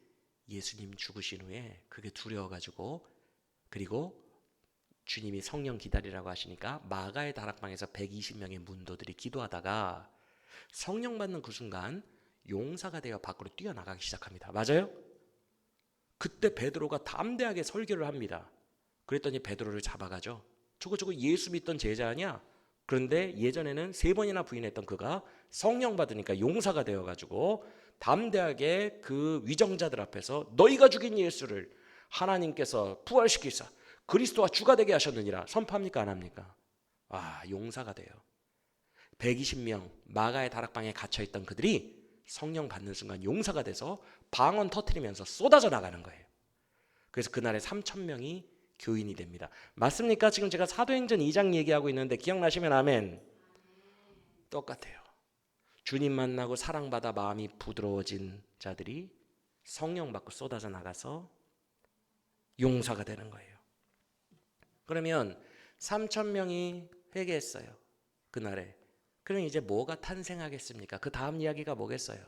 예수님 죽으신 후에 그게 두려워가지고 그리고 주님이 성령 기다리라고 하시니까 마가의 다락방에서 120명의 문도들이 기도하다가 성령 받는 그 순간 용사가 되어 밖으로 뛰어나가기 시작합니다. 맞아요? 그때 베드로가 담대하게 설교를 합니다. 그랬더니 베드로를 잡아가죠. 저거 예수 믿던 제자 아니야? 그런데 예전에는 3번이나 부인했던 그가 성령 받으니까 용사가 되어가지고 담대하게 그 위정자들 앞에서 너희가 죽인 예수를 하나님께서 부활시키사 그리스도와 주가 되게 하셨느니라 선포합니까 안 합니까? 용사가 돼요. 120명 마가의 다락방에 갇혀있던 그들이 성령 받는 순간 용사가 돼서 방언 터뜨리면서 쏟아져 나가는 거예요. 그래서 그날에 3,000명이 교인이 됩니다. 맞습니까? 지금 제가 사도행전 2장 얘기하고 있는데 기억나시면 아멘. 똑같아요. 주님 만나고 사랑받아 마음이 부드러워진 자들이 성령 받고 쏟아져 나가서 용사가 되는 거예요. 그러면 3,000명이 회개했어요. 그날에. 그럼 이제 뭐가 탄생하겠습니까? 그 다음 이야기가 뭐겠어요?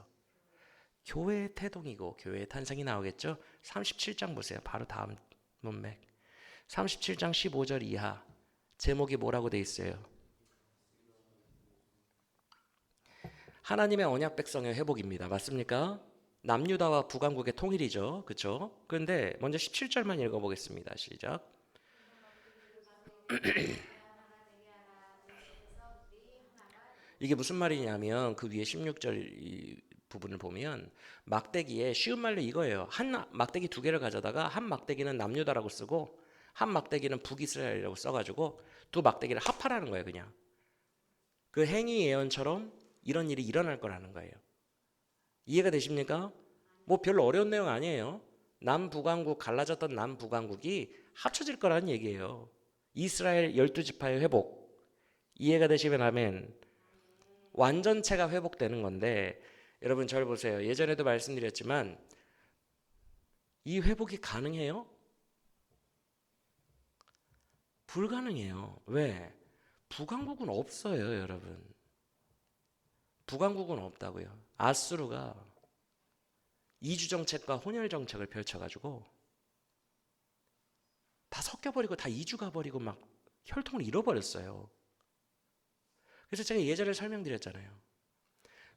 교회의 태동이고 교회의 탄생이 나오겠죠? 37장 보세요. 바로 다음 문맥. 37장 15절 이하 제목이 뭐라고 돼 있어요? 하나님의 언약 백성의 회복입니다. 맞습니까? 남유다와 북왕국의 통일이죠. 그렇죠? 그런데 먼저 17절만 읽어보겠습니다. 시작. 이게 무슨 말이냐면 그 위에 16절 이 부분을 보면 막대기에 쉬운 말로 이거예요. 한 막대기 두 개를 가져다가 한 막대기는 남유다라고 쓰고 한 막대기는 북이스라엘이라고 써가지고 두 막대기를 합하라는 거예요. 그냥 그 행위 예언처럼 이런 일이 일어날 거라는 거예요. 이해가 되십니까? 뭐 별로 어려운 내용 아니에요. 남북왕국 갈라졌던 남북왕국이 합쳐질 거라는 얘기예요. 이스라엘 12지파의 회복. 이해가 되시면 아멘. 완전체가 회복되는 건데 여러분 저를 보세요. 예전에도 말씀드렸지만 이 회복이 가능해요? 불가능해요. 왜? 북왕국은 없어요, 여러분. 북왕국은 없다고요. 아수르가 이주 정책과 혼혈 정책을 펼쳐가지고 다 섞여버리고 다 이주 가버리고 막 혈통을 잃어버렸어요. 그래서 제가 예전에 설명드렸잖아요.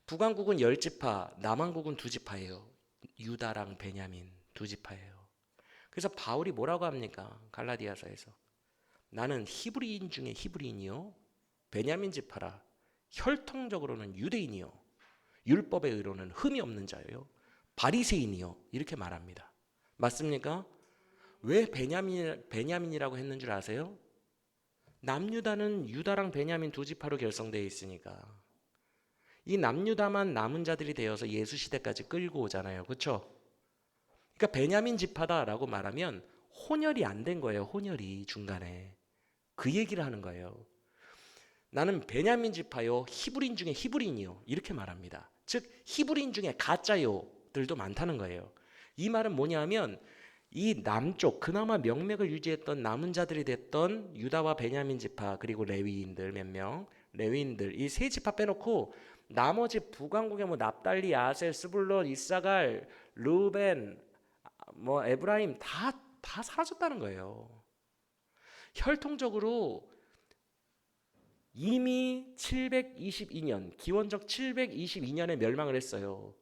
북왕국은 10지파, 남왕국은 2지파예요. 유다랑 베냐민 2지파예요. 그래서 바울이 뭐라고 합니까? 갈라디아서에서 나는 히브리인 중에 히브리인이요 베냐민 지파라. 혈통적으로는 유대인이요 율법의 의로는 흠이 없는 자예요 바리새인이요 이렇게 말합니다. 맞습니까? 왜 베냐민이라고 했는 줄 아세요? 남유다는 유다랑 베냐민 2지파로 결성되어 있으니까 이 남유다만 남은 자들이 되어서 예수 시대까지 끌고 오잖아요. 그렇죠? 그러니까 베냐민 지파다라고 말하면 혼혈이 안 된 거예요. 혼혈이 중간에 그 얘기를 하는 거예요. 나는 베냐민 지파요 히브리인 중에 히브리인이요 이렇게 말합니다. 즉 히브리인 중에 가짜요들도 많다는 거예요. 이 말은 뭐냐면 이 남쪽 그나마 명맥을 유지했던 남은 자들이 됐던 유다와 베냐민 지파 그리고 레위인들 몇 명 레위인들 이 세 지파 빼놓고 나머지 북왕국의 뭐 납달리, 아셀, 스불론, 이사갈, 르벤, 뭐 에브라임 다 사라졌다는 거예요. 혈통적으로 이미 722년 기원적 722년에 멸망을 했어요.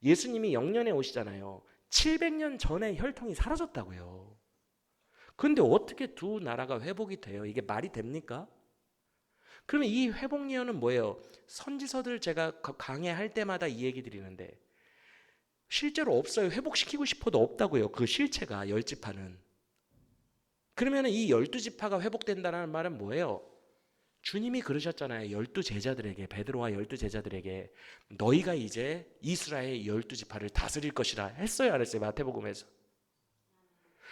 예수님이 영년에 오시잖아요. 700년 전에 혈통이 사라졌다고요. 그런데 어떻게 두 나라가 회복이 돼요? 이게 말이 됩니까? 그러면 이 회복 예언은 뭐예요? 선지서들 제가 강해할 때마다 이 얘기 드리는데 실제로 없어요. 회복시키고 싶어도 없다고요. 그 실체가 10지파는. 그러면 이 12지파가 회복된다는 말은 뭐예요? 주님이 그러셨잖아요. 12제자들에게 베드로와 12제자들에게 너희가 이제 이스라엘 12지파를 다스릴 것이라 했어요. 안 했어요? 마태복음에서.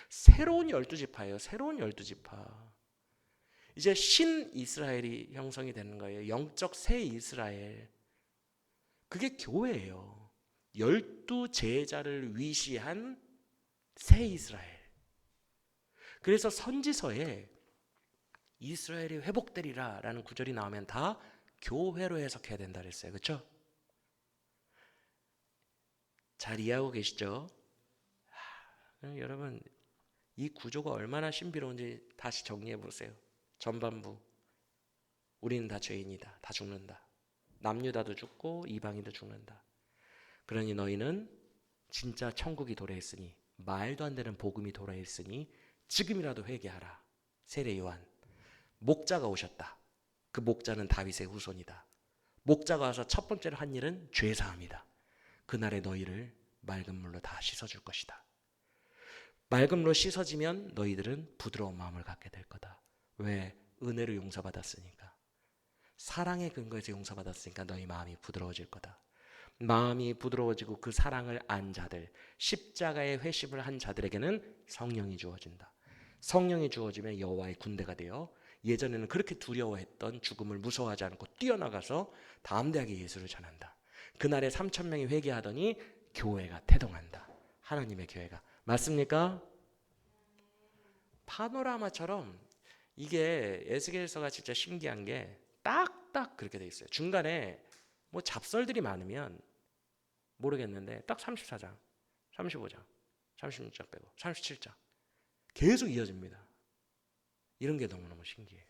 새로운 12지파예요. 새로운 12지파. 이제 신 이스라엘이 형성이 되는 거예요. 영적 새 이스라엘. 그게 교회예요. 12제자를 위시한 새 이스라엘. 그래서 선지서에 이스라엘이 회복되리라 라는 구절이 나오면 다 교회로 해석해야 된다 그랬어요. 그렇죠? 잘 이해하고 계시죠? 여러분 이 구조가 얼마나 신비로운지 다시 정리해 보세요. 전반부 우리는 다 죄인이다. 다 죽는다. 남유다도 죽고 이방인도 죽는다. 그러니 너희는 진짜 천국이 도래했으니 말도 안 되는 복음이 도래했으니 지금이라도 회개하라. 세례 요한 목자가 오셨다. 그 목자는 다윗의 후손이다. 목자가 와서 첫 번째로 한 일은 죄사함이다. 그날에 너희를 맑은 물로 다 씻어줄 것이다. 맑은 물로 씻어지면 너희들은 부드러운 마음을 갖게 될 거다. 왜? 은혜로 용서받았으니까. 사랑의 근거에서 용서받았으니까 너희 마음이 부드러워질 거다. 마음이 부드러워지고 그 사랑을 안 자들, 십자가의 회심을 한 자들에게는 성령이 주어진다. 성령이 주어지면 여호와의 군대가 되어 예전에는 그렇게 두려워했던 죽음을 무서워하지 않고 뛰어나가서 담대하게 예수를 전한다. 그날에 3천 명이 회개하더니 교회가 태동한다. 하나님의 교회가. 맞습니까? 파노라마처럼 이게 에스겔서가 진짜 신기한 게 딱딱 그렇게 돼 있어요. 중간에 뭐 잡설들이 많으면 모르겠는데 딱 34장, 35장, 36장 빼고 37장 계속 이어집니다. 이런 게 너무너무 신기해요.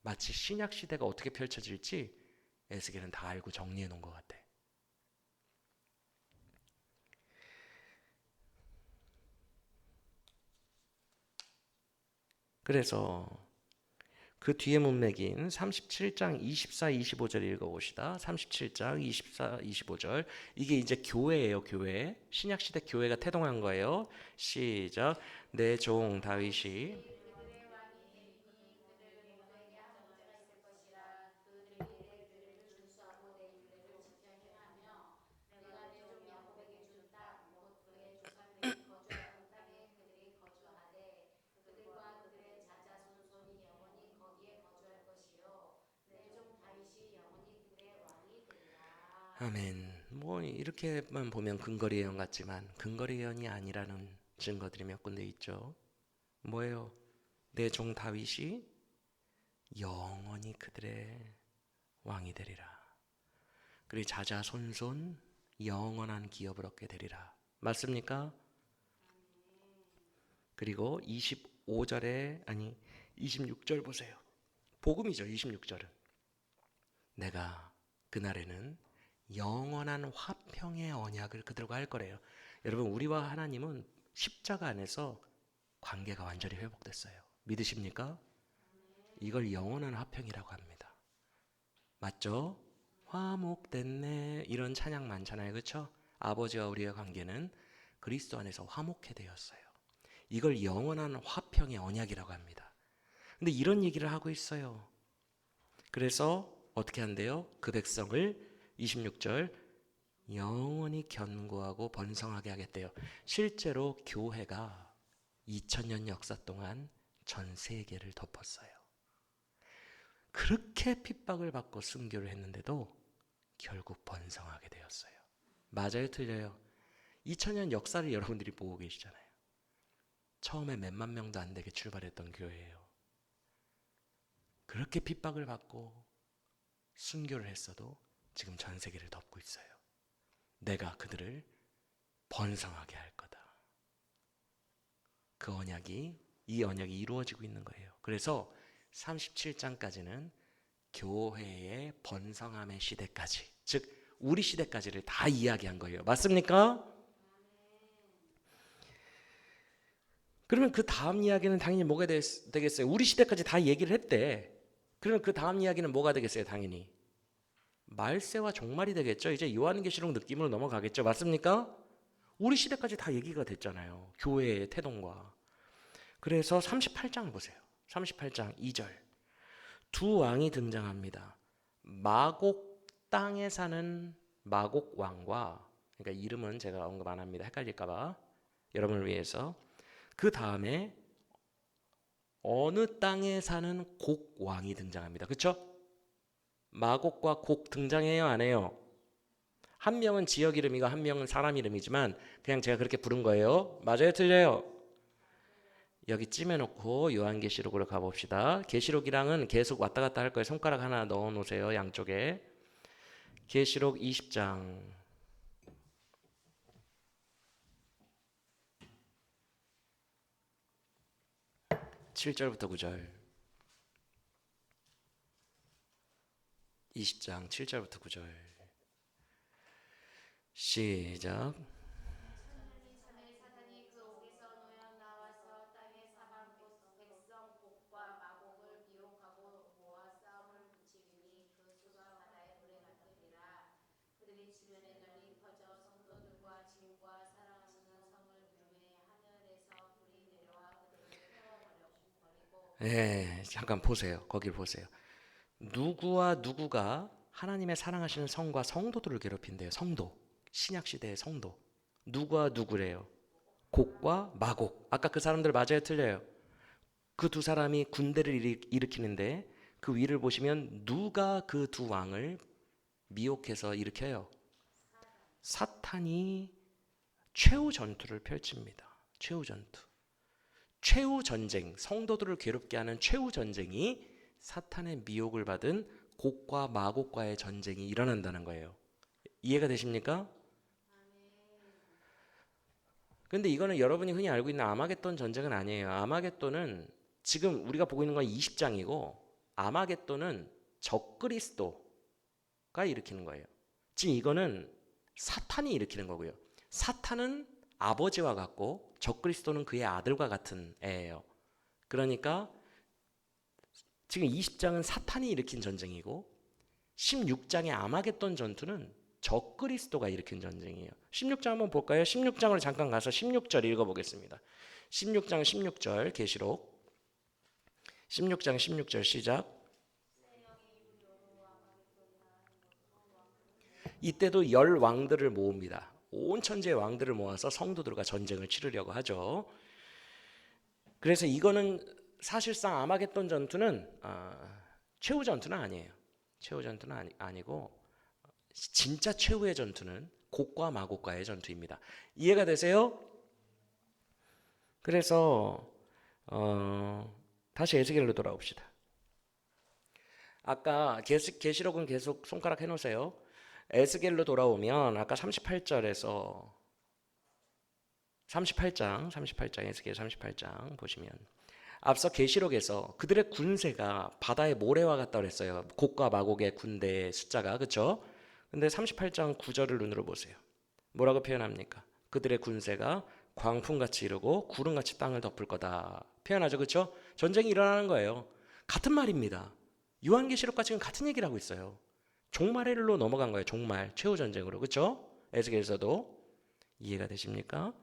마치 신약 시대가 어떻게 펼쳐질지 에스겔은 다 알고 정리해 놓은 것 같아. 그래서 그 뒤에 문맥인 37장 24, 25절 읽어봅시다. 37장 24, 25절. 이게 이제 교회예요, 교회. 신약시대 교회가 태동한 거예요. 시작. 내 종 다윗이 그들의 왕이 되리니 그들은 모두에게 한 문제가 있을 것이라. 그들이 내 규례를 준수하고 내 율례를 지켜 행하며 내가 내 종 야곱에게 준 땅, 곧 그의 조상들이 거주하던 땅에 그들이 거주하되 그들과 그들의 자자손손이 영원히 거기에 거주할 것이요 내 종 다윗이 영원히 그들의 왕이 되리라. 아멘. 뭐 이렇게만 보면 근거리 예언 같지만 근거리 예언이 아니라는 증거들이 몇 군데 있죠. 뭐예요? 내 종 다윗이 영원히 그들의 왕이 되리라. 그리고 자자손손 영원한 기업을 얻게 되리라. 맞습니까? 그리고 25절에 아니 26절 보세요. 복음이죠. 26절은 내가 그날에는 영원한 화평의 언약을 그들과 할 거래요. 여러분 우리와 하나님은 십자가 안에서 관계가 완전히 회복됐어요. 믿으십니까? 이걸 영원한 화평이라고 합니다. 맞죠? 화목됐네 이런 찬양 많잖아요. 그렇죠? 아버지와 우리의 관계는 그리스도 안에서 화목해 되었어요. 이걸 영원한 화평의 언약이라고 합니다. 근데 이런 얘기를 하고 있어요. 그래서 어떻게 한대요? 그 백성을 26절 영원히 견고하고 번성하게 하겠대요. 실제로 교회가 2000년 역사 동안 전 세계를 덮었어요. 그렇게 핍박을 받고 순교를 했는데도 결국 번성하게 되었어요. 맞아요, 틀려요? 2000년 역사를 여러분들이 보고 계시잖아요. 처음에 몇만 명도 안 되게 출발했던 교회예요. 그렇게 핍박을 받고 순교를 했어도 지금 전 세계를 덮고 있어요. 내가 그들을 번성하게 할 거다. 그 언약이 이 언약이 이루어지고 있는 거예요. 그래서 37장까지는 교회의 번성함의 시대까지, 즉 우리 시대까지를 다 이야기한 거예요. 맞습니까? 그러면 그 다음 이야기는 당연히 뭐가 되겠어요? 우리 시대까지 다 얘기를 했대. 그러면 그 다음 이야기는 뭐가 되겠어요? 당연히 말세와 종말이 되겠죠. 이제 요한계시록 느낌으로 넘어가겠죠. 맞습니까? 우리 시대까지 다 얘기가 됐잖아요. 교회의 태동과. 그래서 38장을 보세요. 38장 2절. 두 왕이 등장합니다. 마곡 땅에 사는 마곡 왕과, 그러니까 이름은 제가 언급 안 합니다. 헷갈릴까봐 여러분을 위해서. 그 다음에 어느 땅에 사는 곡 왕이 등장합니다. 그렇죠? 마곡과 곡 등장해요, 안 해요? 한 명은 지역 이름이고 한 명은 사람 이름이지만 그냥 제가 그렇게 부른 거예요. 맞아요, 틀려요? 여기 찜해놓고 요한계시록으로 가봅시다. 계시록이랑은 계속 왔다 갔다 할 거예요. 손가락 하나 넣어 놓으세요, 양쪽에. 계시록 20장 7절부터 9절. 20장 7절부터 9절. 시작. 천년이 참에 사단이 그 옥에서 놓여 나와서 땅의 사방 백성 곡과 마곡을 미혹하고 모아 싸움을 붙이리니 그 수가 바다에 예, 잠깐 보세요. 거길 보세요. 누구와 누구가 하나님의 사랑하시는 성과 성도들을 괴롭힌대요. 성도. 신약 시대의 성도. 누구와 누구래요? 곡과 마곡. 아까 그 사람들 맞아요, 틀려요? 그 두 사람이 군대를 일으키는데 그 위를 보시면 누가 그 두 왕을 미혹해서 일으켜요? 사탄이 최후 전투를 펼칩니다. 최후 전투. 최후 전쟁, 성도들을 괴롭게 하는 최후 전쟁이 사탄의 미혹을 받은 곡과 마곡과의 전쟁이 일어난다는 거예요. 이해가 되십니까? 근데 이거는 여러분이 흔히 알고 있는 아마겟돈 전쟁은 아니에요. 아마겟돈은 지금 우리가 보고 있는 건 20장이고 아마겟돈은 적그리스도가 일으키는 거예요. 지금 이거는 사탄이 일으키는 거고요. 사탄은 아버지와 같고 적그리스도는 그의 아들과 같은 애예요. 그러니까 지금 20장은 사탄이 일으킨 전쟁이고 16장의 아마겟돈 전투는 적그리스도가 일으킨 전쟁이에요. 16장 한번 볼까요? 16장을 잠깐 가서 16절 읽어보겠습니다. 16장 16절 계시록 16장 16절 시작. 이때도 열 왕들을 모읍니다. 온 천지의 왕들을 모아서 성도들과 전쟁을 치르려고 하죠. 그래서 이거는 사실상 아마겟돈 전투는 최후 전투는 아니에요. 최후 전투는 아니고 진짜 최후의 전투는 곡과 마곡과의 전투입니다. 이해가 되세요? 그래서 다시 에스겔로 돌아옵시다. 아까 계시록은 계속 손가락 해놓으세요. 에스겔로 돌아오면 아까 38절에서 38장 에스겔 38장 보시면 앞서 계시록에서 그들의 군세가 바다의 모래와 같다 그랬어요. 곡과 마곡의 군대의 숫자가 그렇죠? 근데 38장 9절을 눈으로 보세요. 뭐라고 표현합니까? 그들의 군세가 광풍같이 이르고 구름같이 땅을 덮을 거다 표현하죠. 그렇죠? 전쟁이 일어나는 거예요. 같은 말입니다. 요한계시록과 지금 같은 얘기를 하고 있어요. 종말일로 넘어간 거예요. 종말 최후 전쟁으로. 그렇죠? 에스겔에서도 이해가 되십니까?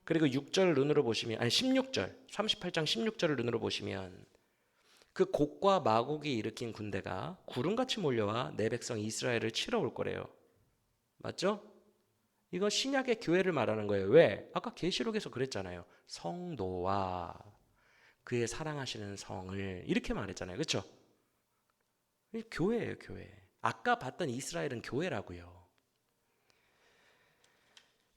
그리고 6절 눈으로 보시면 16절 38장 16절을 눈으로 보시면 그 곡과 마곡이 일으킨 군대가 구름같이 몰려와 내 백성 이스라엘을 치러 올 거래요. 맞죠? 이거 신약의 교회를 말하는 거예요. 왜? 아까 계시록에서 그랬잖아요. 성도와 그의 사랑하시는 성을 이렇게 말했잖아요. 그렇죠? 교회예요, 교회. 아까 봤던 이스라엘은 교회라고요.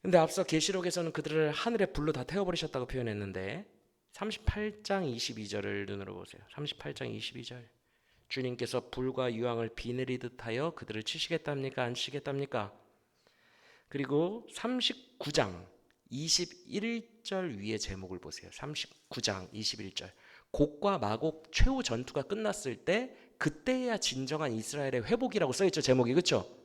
근데 앞서 계시록에서는 그들을 하늘의 불로 다 태워버리셨다고 표현했는데 38장 22절을 눈으로 보세요. 38장 22절. 주님께서 불과 유황을 비 내리듯 하여 그들을 치시겠답니까? 안 치시겠답니까? 그리고 39장 21절 위에 제목을 보세요. 39장 21절. 곡과 마곡 최후 전투가 끝났을 때 그때야 진정한 이스라엘의 회복이라고 써있죠. 제목이. 그렇죠?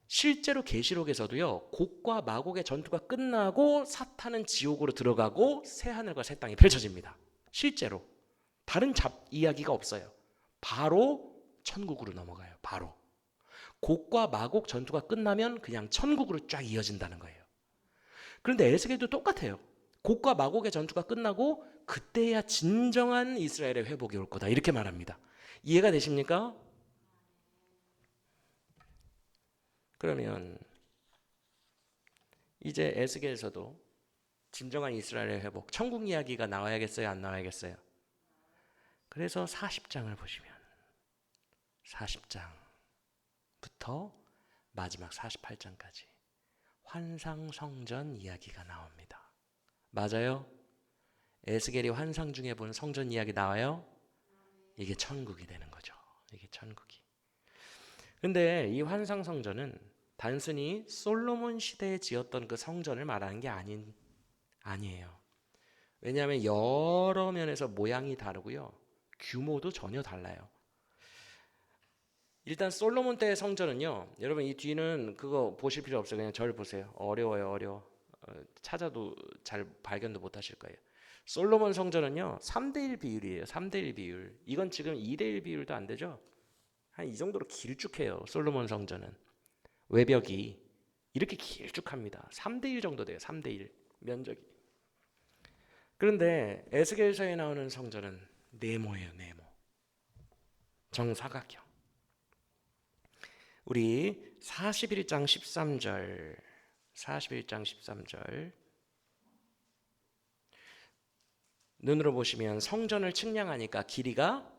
실제로 계시록에서도요. 곡과 마곡의 전투가 끝나고 사탄은 지옥으로 들어가고 새 하늘과 새 땅이 펼쳐집니다. 실제로. 다른 이야기가 없어요. 바로 천국으로 넘어가요. 바로. 곡과 마곡 전투가 끝나면 그냥 천국으로 쫙 이어진다는 거예요. 그런데 에스겔도 똑같아요. 곡과 마곡의 전투가 끝나고 그때야 진정한 이스라엘의 회복이 올 거다. 이렇게 말합니다. 이해가 되십니까? 그러면 이제 에스겔에서도 진정한 이스라엘의 회복, 천국 이야기가 나와야겠어요? 안 나와야겠어요? 그래서 40장을 보시면 40장부터 마지막 48장까지 환상성전 이야기가 나옵니다. 맞아요? 에스겔이 환상 중에 본 성전 이야기 나와요? 이게 천국이 되는 거죠. 이게 천국이. 근데 이 환상성전은 단순히 솔로몬 시대에 지었던 그 성전을 말하는 게 아니에요. 왜냐하면 여러 면에서 모양이 다르고요. 규모도 전혀 달라요. 일단 솔로몬 때의 성전은요. 여러분 이 뒤는 그거 보실 필요 없어요. 그냥 저를 보세요. 어려워요. 찾아도 잘 발견도 못 하실 거예요. 솔로몬 성전은요. 3대1 비율이에요. 3대1 비율. 이건 지금 2대1 비율도 안 되죠. 한 이 정도로 길쭉해요. 솔로몬 성전은. 외벽이 이렇게 길쭉합니다. 3대1 정도 돼요. 3대1 면적이. 그런데 에스겔서에 나오는 성전은 네모예요. 네모. 정사각형. 우리 41장 13절 41장 13절 눈으로 보시면 성전을 측량하니까 길이가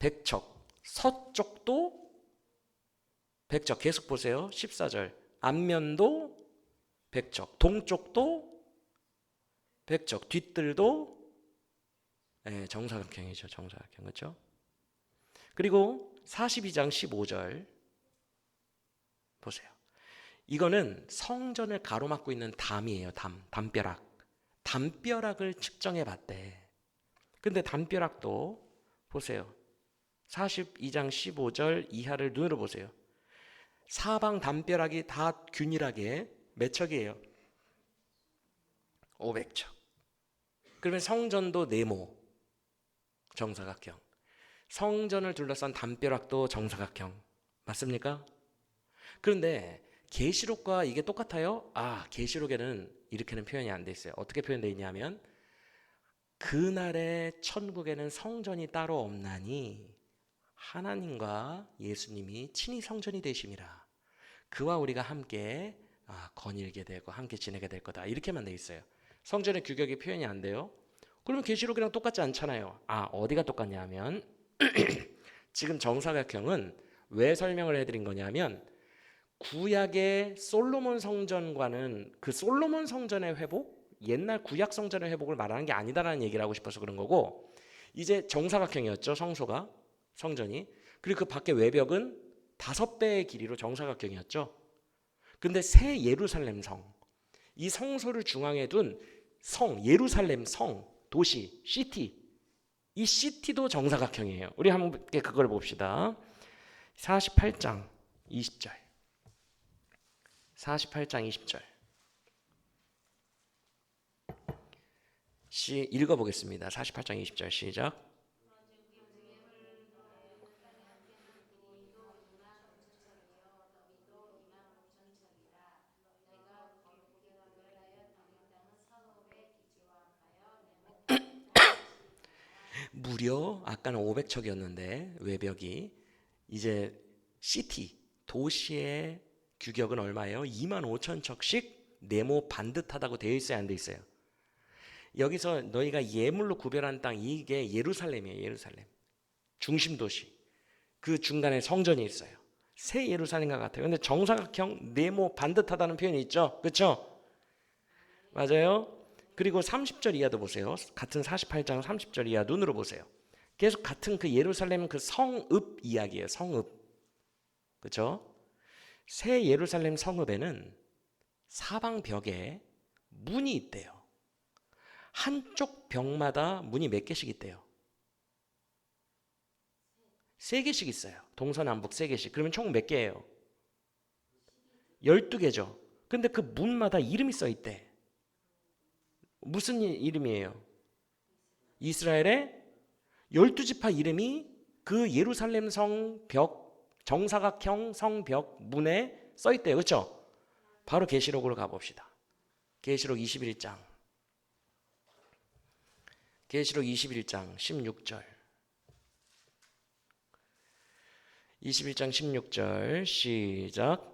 100척, 서쪽도 100척. 계속 보세요. 14절 앞면도 100척, 동쪽도 100척, 뒷뜰도 정사각형이죠. 정사각형. 그렇죠? 그리고 42장 15절 보세요. 이거는 성전을 가로막고 있는 담이에요. 담벼락. 담벼락을 측정해 봤대. 근데 담벼락도 보세요. 42장 15절 이하를 눈으로 보세요. 사방 담벼락이 다 균일하게 몇 척이에요? 500척. 그러면 성전도 네모 정사각형. 성전을 둘러싼 담벼락도 정사각형. 맞습니까? 그런데 계시록과 이게 똑같아요? 계시록에는 이렇게는 표현이 안 돼 있어요. 어떻게 표현되어 있냐면 그날의 천국에는 성전이 따로 없나니 하나님과 예수님이 친히 성전이 되심이라. 그와 우리가 함께 거닐게 되고 함께 지내게 될 거다. 이렇게만 돼 있어요. 성전의 규격이 표현이 안 돼요. 그러면 계시록이랑 똑같지 않잖아요. 어디가 똑같냐 하면 지금 정사각형은 왜 설명을 해드린 거냐면 구약의 솔로몬 성전과는 그 솔로몬 성전의 회복, 옛날 구약 성전의 회복을 말하는 게 아니다라는 얘기를 하고 싶어서 그런 거고, 이제 정사각형이었죠. 성전이. 그리고 그 밖에 외벽은 5배의 길이로 정사각형이었죠. 근데 새 예루살렘 성, 이 성소를 중앙에 둔 성, 예루살렘 성, 도시, 시티, 이 시티도 정사각형이에요. 우리 함께 그걸 봅시다. 48장 20절 48장 20절 읽어보겠습니다. 48장 20절 시작. 무려 아까는 500척이었는데 외벽이 이제 시티, 도시의 규격은 얼마예요? 25,000척씩 네모 반듯하다고 되어 있어요? 안 되어 있어요? 여기서 너희가 예물로 구별한 땅, 이게 예루살렘이에요. 예루살렘 중심 도시. 그 중간에 성전이 있어요. 새 예루살렘과 같아요. 근데 정사각형 네모 반듯하다는 표현이 있죠. 그렇죠? 맞아요. 그리고 30절 이하도 보세요. 같은 48장 30절 이하 눈으로 보세요. 계속 같은 그 예루살렘 그 성읍 이야기예요. 성읍. 그렇죠? 새 예루살렘 성읍에는 사방 벽에 문이 있대요. 한쪽 벽마다 문이 몇 개씩 있대요? 3개씩 있어요. 동서남북 3개씩. 그러면 총 몇 개예요? 12개죠. 근데 그 문마다 이름이 써 있대. 무슨 이름이에요? 이스라엘의 12지파 이름이 그 예루살렘 성벽, 정사각형 성벽 문에 써 있대요. 그렇죠? 바로 계시록으로 가봅시다. 계시록 21장 16절 21장 16절 시작.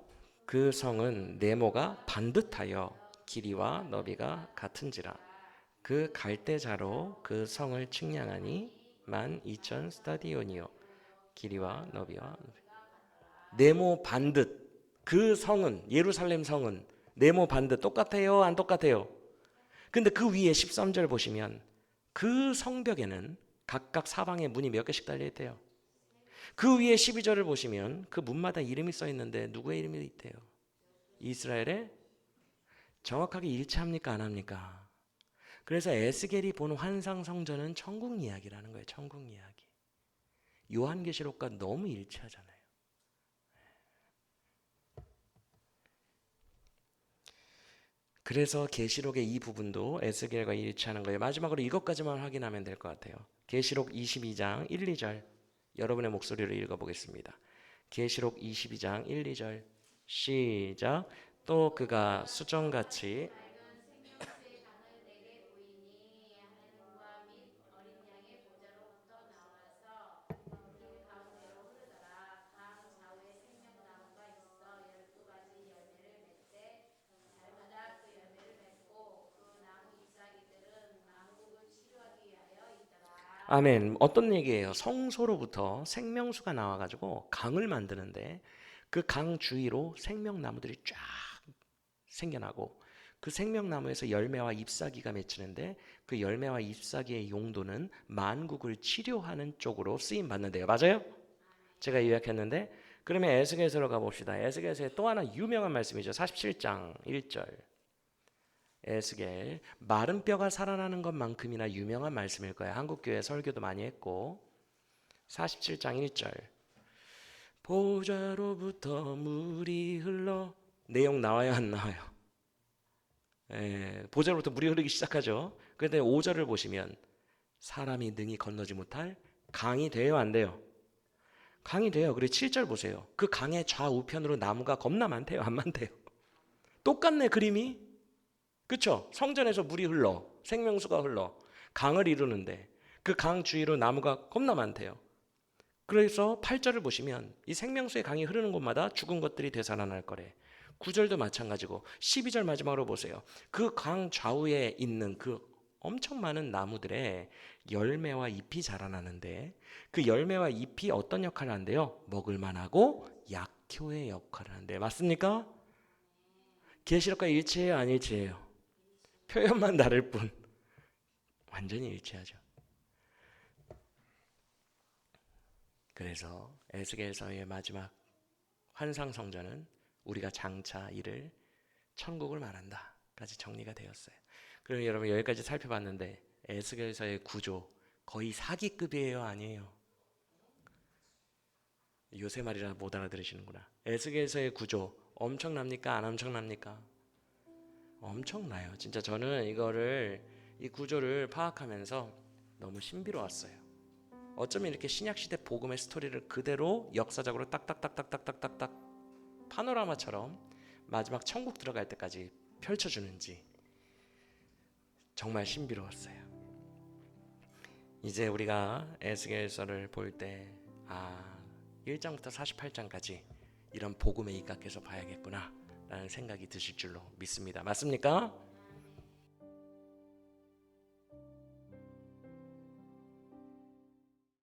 그 성은 네모가 반듯하여 길이와 너비가 같은지라. 그 갈대자로 그 성을 측량하니 12,000 스타디온이요 길이와 너비와 네모 반듯. 그 성은 예루살렘 성은 네모 반듯 똑같아요? 안 똑같아요? 근데 그 위에 13절 보시면 그 성벽에는 각각 사방에 문이 몇 개씩 달려 있대요. 그 위에 12절을 보시면 그 문마다 이름이 써 있는데 누구의 이름이 있대요? 이스라엘의. 정확하게 일치합니까? 안 합니까? 그래서 에스겔이 본 환상 성전은 천국 이야기라는 거예요. 천국 이야기. 요한계시록과 너무 일치하잖아요. 그래서 계시록의 이 부분도 에스겔과 일치하는 거예요. 마지막으로 이것까지만 확인하면 될 것 같아요. 계시록 22장 1, 2절 여러분의 목소리로 읽어보겠습니다. 계시록 22장 1, 2절 시작. 또 그가 수정같이 아멘. 어떤 얘기예요? 성소로부터 생명수가 나와가지고 강을 만드는데 그 강 주위로 생명나무들이 쫙 생겨나고 그 생명나무에서 열매와 잎사귀가 맺히는데 그 열매와 잎사귀의 용도는 만국을 치료하는 쪽으로 쓰임 받는데요. 맞아요? 제가 요약했는데 그러면 에스겔서로 가봅시다. 에스겔서의 또 하나 유명한 말씀이죠. 47장 1절. 에스겔 마른 뼈가 살아나는 것만큼이나 유명한 말씀일 거예요. 한국교회 설교도 많이 했고 47장 1절 보좌로부터 물이 흘러 내용 나와요 안 나와요? 보좌로부터 물이 흐르기 시작하죠. 그런데 5절을 보시면 사람이 능히 건너지 못할 강이 돼요 안 돼요? 강이 돼요. 그리고 7절 보세요. 그 강의 좌우편으로 나무가 겁나 많대요 안 많대요? 똑같네 그림이. 그쵸? 성전에서 물이 흘러 생명수가 흘러 강을 이루는데 그 강 주위로 나무가 겁나 많대요. 그래서 8절을 보시면 이 생명수의 강이 흐르는 곳마다 죽은 것들이 되살아날 거래. 9절도 마찬가지고 12절 마지막으로 보세요. 그 강 좌우에 있는 그 엄청 많은 나무들의 열매와 잎이 자라나는데 그 열매와 잎이 어떤 역할을 한대요? 먹을 만하고 약효의 역할을 한대. 맞습니까? 계시록과 일치해요 안 일치해요? 표현만 다를 뿐 완전히 일치하죠. 그래서 에스겔서의 마지막 환상 성전은 우리가 장차 이를 천국을 말한다까지 정리가 되었어요. 그럼 여러분 여기까지 살펴봤는데 에스겔서의 구조 거의 사기급이에요 아니에요? 요새 말이라 못 알아들으시는구나. 에스겔서의 구조 엄청납니까 안 엄청납니까? 엄청나요. 진짜 저는 이 구조를 파악하면서 너무 신비로웠어요. 어쩌면 이렇게 신약시대 복음의 스토리를 그대로 역사적으로 딱딱딱딱딱딱딱 파노라마처럼 마지막 천국 들어갈 때까지 펼쳐주는지 정말 신비로웠어요. 이제 우리가 에스겔서를 볼 때 1장부터 48장까지 이런 복음에 입각해서 봐야겠구나 라는 생각이 드실 줄로 믿습니다. 맞습니까?